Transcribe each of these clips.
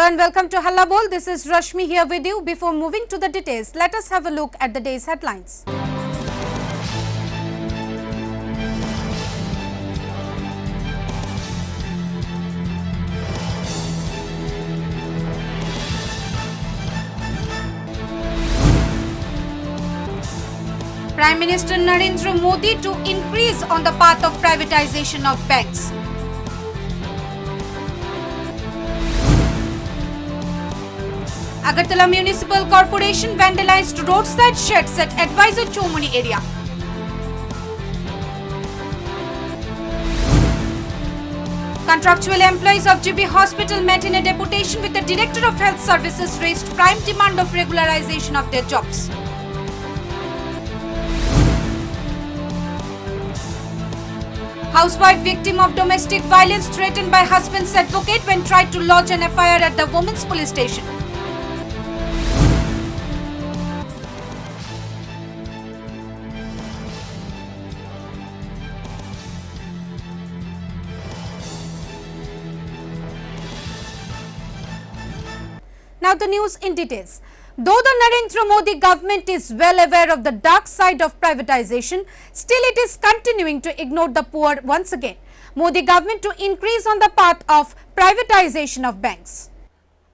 Hello and welcome to Hallabol. This is Rashmi here with you. Before moving to the details, let us have a look at the day's headlines. Prime Minister Narendra Modi to increase on the path of privatization of banks. Agartala Municipal Corporation vandalized roadside sheds at Advisor Chomoni area. Contractual employees of GB Hospital met in a deputation with the Director of Health Services raised prime demand of regularization of their jobs. Housewife victim of domestic violence threatened by husband's advocate when tried to lodge an FIR at the women's police station. Now the news in details. Though the Narendra Modi government is well aware of the dark side of privatization, still it is continuing to ignore the poor once again. Modi government to increase on the path of privatization of banks.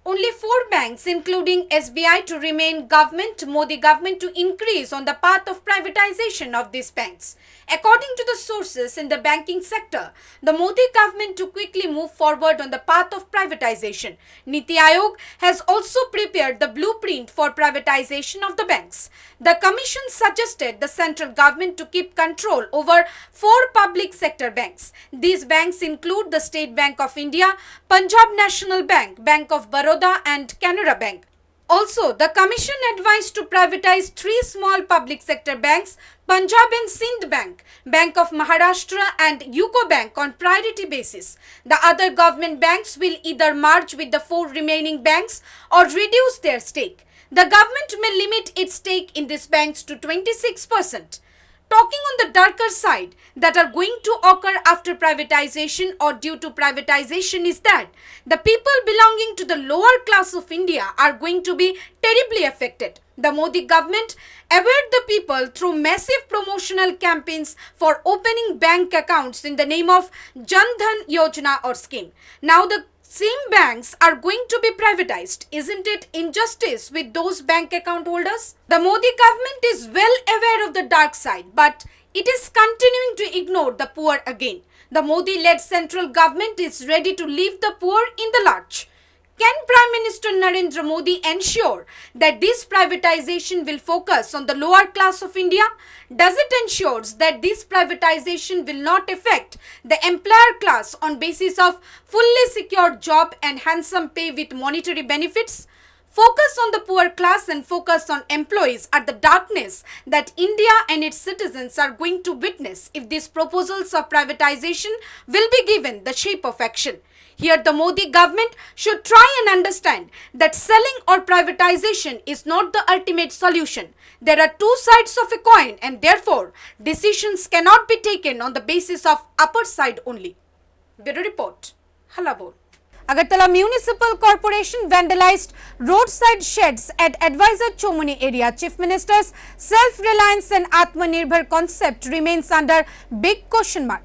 Only 4 banks including SBI to remain government, Modi government to increase on the path of privatization of these banks. According to the sources in the banking sector, the Modi government to quickly move forward on the path of privatization. Niti Aayog has also prepared the blueprint for privatization of the banks. The commission suggested the central government to keep control over 4 public sector banks. These banks include the State Bank of India, Punjab National Bank, Bank of Baroda and Canara Bank. Also, the commission advised to privatize 3 small public sector banks, Punjab and Sindh Bank, Bank of Maharashtra and UCO Bank on priority basis. The other government banks will either merge with the 4 remaining banks or reduce their stake. The government may limit its stake in these banks to 26%. Talking on the darker side that are going to occur after privatization or due to privatization is that the people belonging to the lower class of India are going to be terribly affected. The Modi government awared the people through massive promotional campaigns for opening bank accounts in the name of Jan Dhan Yojana or scheme. Now the same banks are going to be privatized. Isn't it injustice with those bank account holders? The Modi government is well aware of the dark side, but it is continuing to ignore the poor again. The Modi-led central government is ready to leave the poor in the lurch. Can Prime Minister Narendra Modi ensure that this privatization will focus on the lower class of India? Does it ensure that this privatization will not affect the employer class on basis of fully secured job and handsome pay with monetary benefits? Focus on the poor class and focus on employees are the darkness that India and its citizens are going to witness if these proposals of privatization will be given the shape of action. Here the Modi government should try and understand that selling or privatization is not the ultimate solution. There are 2 sides of a coin and therefore decisions cannot be taken on the basis of upper side only. Bureau Report, Hallabol. Agartala Municipal Corporation vandalized roadside sheds at Advisor Chomoni area. Chief Minister's self-reliance and Atmanirbhar concept remains under big question mark.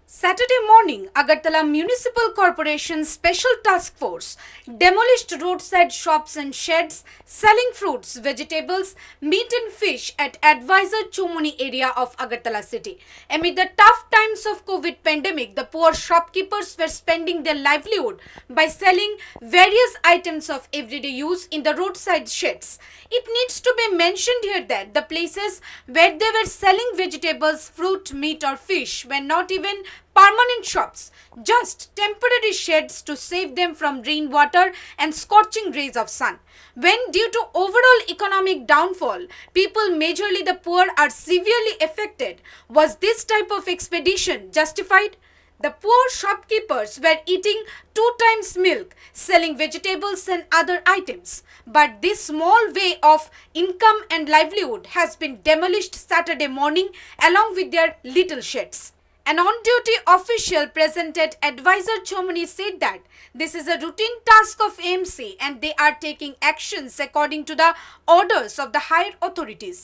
Saturday morning, Agartala Municipal Corporation's Special Task Force demolished roadside shops and sheds selling fruits, vegetables, meat and fish at Advisor Chomoni area of Agartala city. Amid the tough times of COVID pandemic, the poor shopkeepers were spending their livelihood by selling various items of everyday use in the roadside sheds. It needs to be mentioned here that the places where they were selling vegetables, fruit, meat or fish were not even permanent shops, just temporary sheds to save them from rainwater and scorching rays of sun. When due to overall economic downfall, people, majorly the poor, are severely affected, was this type of expedition justified? The poor shopkeepers were eating 2 times milk, selling vegetables and other items. But this small way of income and livelihood has been demolished Saturday morning along with their little sheds. An on-duty official present at advisor ceremony said that this is a routine task of AMC and they are taking actions according to the orders of the higher authorities.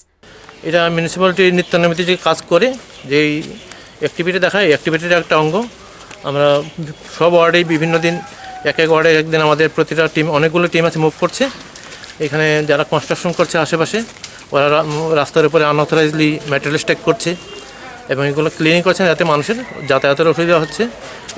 এটা municipality নিত্যনৈমিত্তিক যে কাজ করে যেই activity দেখায় অ্যাক্টিভিটির একটা অঙ্গ। আমরা সব ওয়ার্ডেই বিভিন্ন দিন এক ওয়ার্ডে একদিন আমাদের প্রতিটা টিম অনেকগুলো টিম আছে মুভ করছে। এখানে যারা কনস্ট্রাকশন করছে আশেপাশে ওরা রাস্তার উপরে আনঅথরাইজলি ম্যাটেরিয়াল স্ট্যাক করছে এবং এগুলো ক্লিনিং করছেন যাতে মানুষের যাতায়াতের অসুবিধা হচ্ছে।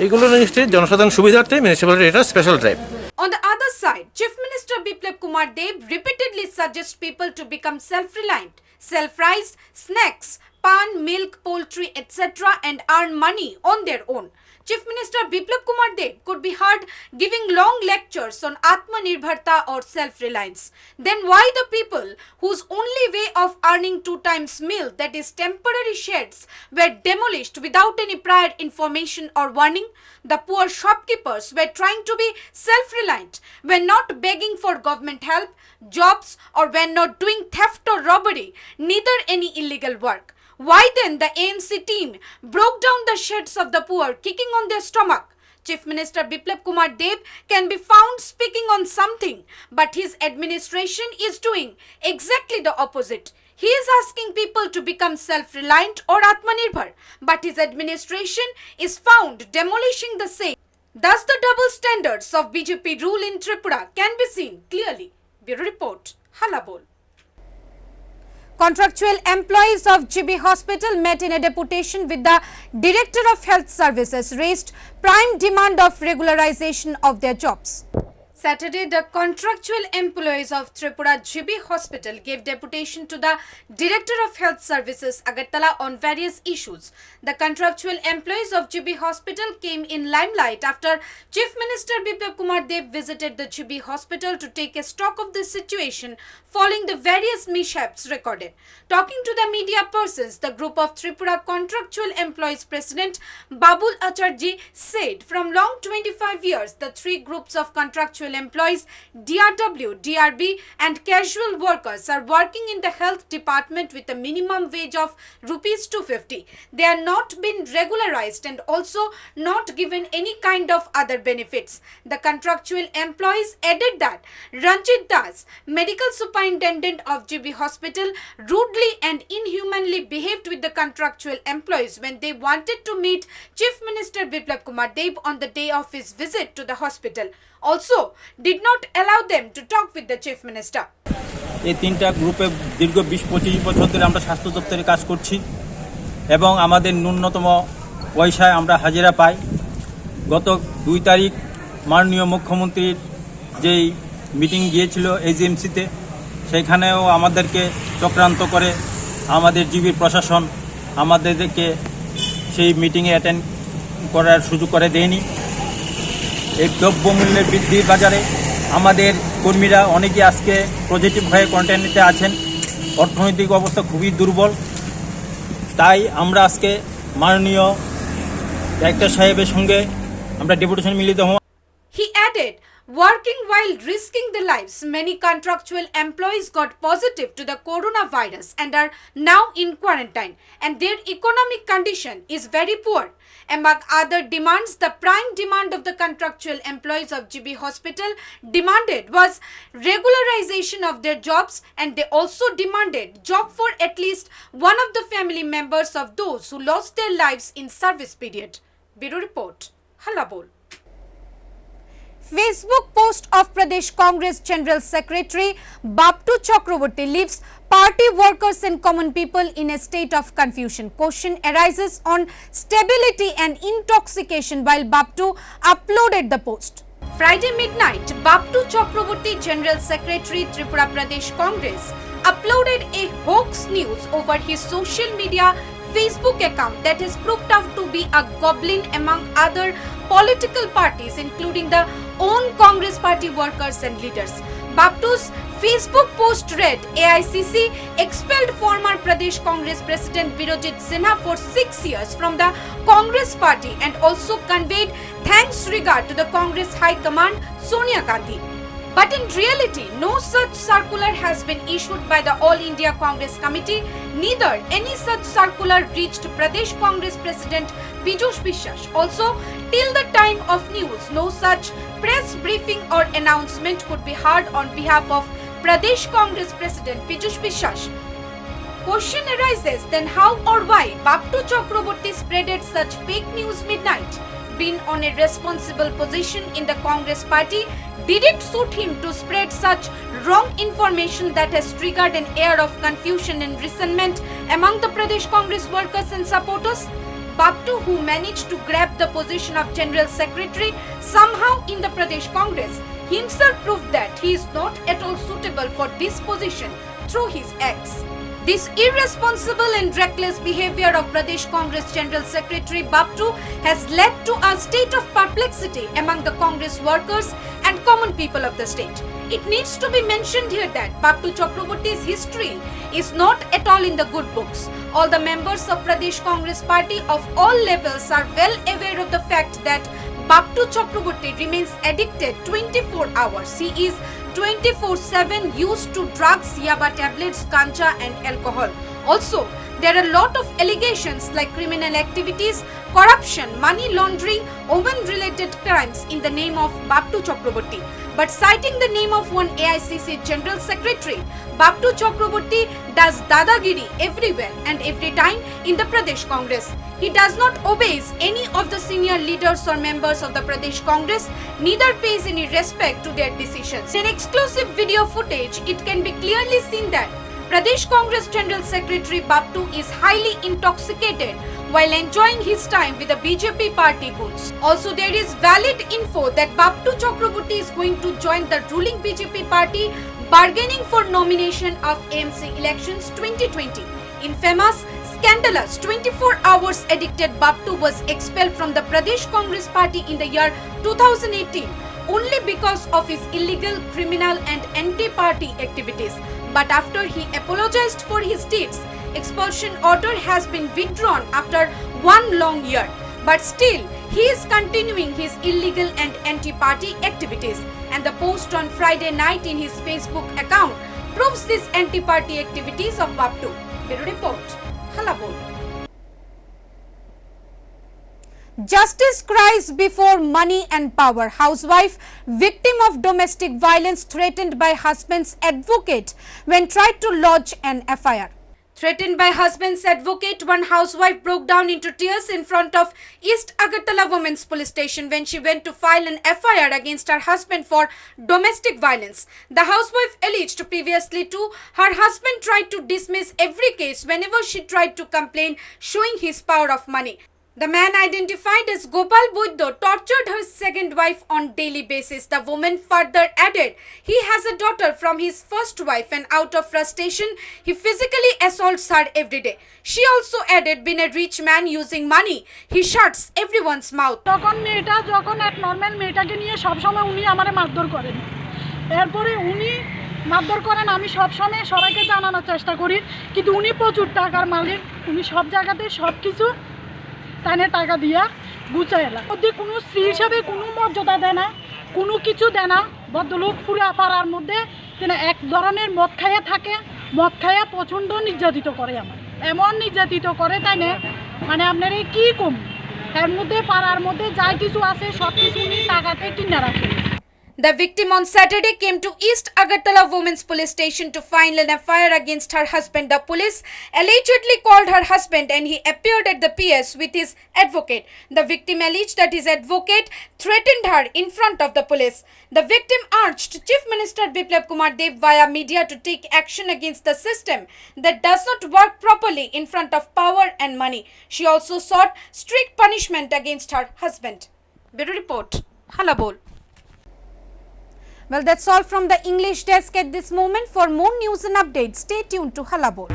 এইগুলো নিশ্চয়ই জনসাধারণ সুবিধার্থে মিউনিসিপ্যালিটির এটা special drive. On the other side, Chief Minister Bapti Chakravarti repeatedly suggests people to become self-reliant, sell fries, snacks, pan, milk, poultry, etc. and earn money on their own. Chief Minister Bapti Chakravarti could be heard giving long lectures on Atmanirbharta or self-reliance. Then why the people whose only way of earning 2 times meal, that is temporary sheds, were demolished without any prior information or warning? The poor shopkeepers were trying to be self-reliant, were not begging for government help, jobs, or were not doing theft or robbery, neither any illegal work. Why then the AMC team broke down the sheds of the poor, kicking on their stomach? Chief Minister Bapti Chakravarti can be found speaking on something, but his administration is doing exactly the opposite. He is asking people to become self-reliant or Atmanirbhar, but his administration is found demolishing the same. Thus the double standards of BJP rule in Tripura can be seen clearly. Bureau Report, Hallabol. Contractual employees of GB Hospital met in a deputation with the Director of Health Services, raised prime demand of regularization of their jobs. Saturday, the contractual employees of Tripura GB Hospital gave deputation to the Director of Health Services, Agartala, on various issues. The contractual employees of GB Hospital came in limelight after Chief Minister Bapti Chakravarti visited the GB Hospital to take a stock of the situation following the various mishaps recorded. Talking to the media persons, the group of Tripura Contractual Employees President Babul Acharji said from long 25 years, the 3 groups of contractual employees, DRW, DRB and casual workers are working in the health department with a minimum wage of rupees 250. They are not been regularized and also not given any kind of other benefits. The contractual employees added that Ranjit Das, medical superintendent of GB Hospital, rudely and inhumanly behaved with the contractual employees when they wanted to meet Chief Minister Bapti Chakravarti on the day of his visit to the hospital. Also did not allow them to talk with the Chief Minister. এই 3টা গ্রুপে দীর্ঘ 20-25 বছর ধরে আমরা স্বাস্থ্য দপ্তরে কাজ করছি এবং আমাদের ন্যূনতম পয়সায় আমরা হাজিরা পাই। গত 2 তারিখ মাননীয় মুখ্যমন্ত্রীর যেই মিটিং গিয়েছিল এজিএমসিতে, সেখানেও আমাদেরকে চক্রান্ত করে আমাদের জিবির প্রশাসন আমাদেরকে সেই মিটিংয়ে অ্যাটেন্ড করার সুযোগ করে দেয়নি। এই দ্রব্যমূল্যের বৃদ্ধির বাজারে আমাদের কর্মীরা অনেকে আজকে পজিটিভ হয়ে কোয়ারেন্টাইনেতে আছেন। অর্থনৈতিক অবস্থা খুবই দুর্বল। তাই আমরা আজকে মাননীয় ডাইরেক্টর সাহেবের সঙ্গে আমরা ডেপুটেশন মিলিত হব। He added, working while risking their lives, many contractual employees got positive to the coronavirus and are now in quarantine, and their economic condition is very poor. Among other demands, the prime demand of the contractual employees of GB Hospital demanded was regularization of their jobs, and they also demanded job for at least one of the family members of those who lost their lives in service period. Bureau Report, Hallabol. Facebook post of Pradesh Congress General Secretary Bapti Chakravarti leaves party workers and common people in a state of confusion. Question arises on stability and intoxication while Bapti uploaded the post. Friday midnight, Bapti Chakravarti, General Secretary Tripura Pradesh Congress, uploaded a hoax news over his social media Facebook account that is proved out to be a goblin among other political parties, including the own Congress party workers and leaders. Bapti's Facebook post read, AICC expelled former Pradesh Congress President Birojit Sinha for 6 years from the Congress party and also conveyed thanks regard to the Congress High Command Sonia Gandhi. But in reality, no such circular has been issued by the All India Congress Committee. Neither any such circular reached Pradesh Congress President Piyush Bishwash. Also, till the time of news, no such press briefing or announcement could be heard on behalf of Pradesh Congress President Piyush Bishwash. Question arises, then how or why Bapti Chakravarti spreaded such fake news midnight? Being on a responsible position in the Congress party, did it suit him to spread such wrong information that has triggered an air of confusion and resentment among the Pradesh Congress workers and supporters? Bapti, who managed to grab the position of General Secretary somehow in the Pradesh Congress, himself proved that he is not at all suitable for this position through his acts. This irresponsible and reckless behavior of Pradesh Congress General Secretary Bapti has led to a state of perplexity among the Congress workers and common people of the state. It needs to be mentioned here that Bapti Chakravarti's history is not at all in the good books. All the members of Pradesh Congress Party of all levels are well aware of the fact that Bapti Chakravarti remains addicted 24 hours. He is 24/7 used to drugs, yaba tablets, ganja and alcohol. Also, there are a lot of allegations like criminal activities, corruption, money laundering, women-related crimes in the name of Bapti Chakravarti. But citing the name of one AICC General Secretary, Bapti Chakravarti does dadagiri everywhere and every time in the Pradesh Congress. He does not obey any of the senior leaders or members of the Pradesh Congress, neither pays any respect to their decisions. In exclusive video footage, it can be clearly seen that Pradesh Congress General Secretary Bapti is highly intoxicated while enjoying his time with the BJP party goons. Also, there is valid info that Bapti Chakravarti is going to join the ruling BJP party, bargaining for nomination of AMC elections 2020. Infamous, scandalous, 24 hours addicted Bapti was expelled from the Pradesh Congress party in the year 2018 only because of his illegal, criminal and anti-party activities. But after he apologized for his deeds, expulsion order has been withdrawn after 1 long year. But still, he is continuing his illegal and anti-party activities. And the post on Friday night in his Facebook account proves these anti-party activities of Bapti. Bureau Report, Hallabol. Justice cries before money and power. Housewife victim of domestic violence threatened by husband's advocate when tried to lodge an FIR. Threatened by husband's advocate, one housewife broke down into tears in front of East Agartala Women's Police Station when she went to file an FIR against her husband for domestic violence. The housewife alleged previously too, her husband tried to dismiss every case whenever she tried to complain, showing his power of money. The man, identified as Gopal Buddho, tortured her second wife on daily basis. The woman further added he has a daughter from his first wife and out of frustration, he physically assaults her every day. She also added, being a rich man using money, he shuts everyone's mouth. যখন এক normal মেয়েটাকে নিয়ে সব সময় উনি আমারে মারধর করেন। এরপরে উনি মারধর করেন, আমি সব সময় সবাইকে জানানোর চেষ্টা করি, কিন্তু উনি প্রচুর টাকার মালিক, উনি সব জায়গাতে সব কিছু তানে টাকা দিয়া গুছাইলা। ওদের কোনো স্ত্রী হিসাবে কোনো মর্যাদা দেয় না, কোনো কিছু দেয় না। ভদ্রলোক পুরা পাড়ার মধ্যে তিনি এক ধরনের মদ খাইয়া থাকে, মদ খাইয়া প্রচণ্ড নির্যাতিত করে, আমার এমন নির্যাতিত করে তাই না, মানে আপনার এই কী কম, এর মধ্যে পাড়ার মধ্যে যাই কিছু আছে সব কিছু উনি টাকাতে কিনে রাখে। The victim on Saturday came to East Agartala Women's Police Station to file an FIR against her husband. The police allegedly called her husband and he appeared at the PS with his advocate. The victim alleged that his advocate threatened her in front of the police. The victim urged Chief Minister Biplab Kumar Dev via media to take action against the system that does not work properly in front of power and money. She also sought strict punishment against her husband. Bureau Report, Hallabol. Well, that's all from the English desk at this moment. For more news and updates, stay tuned to Hallabol.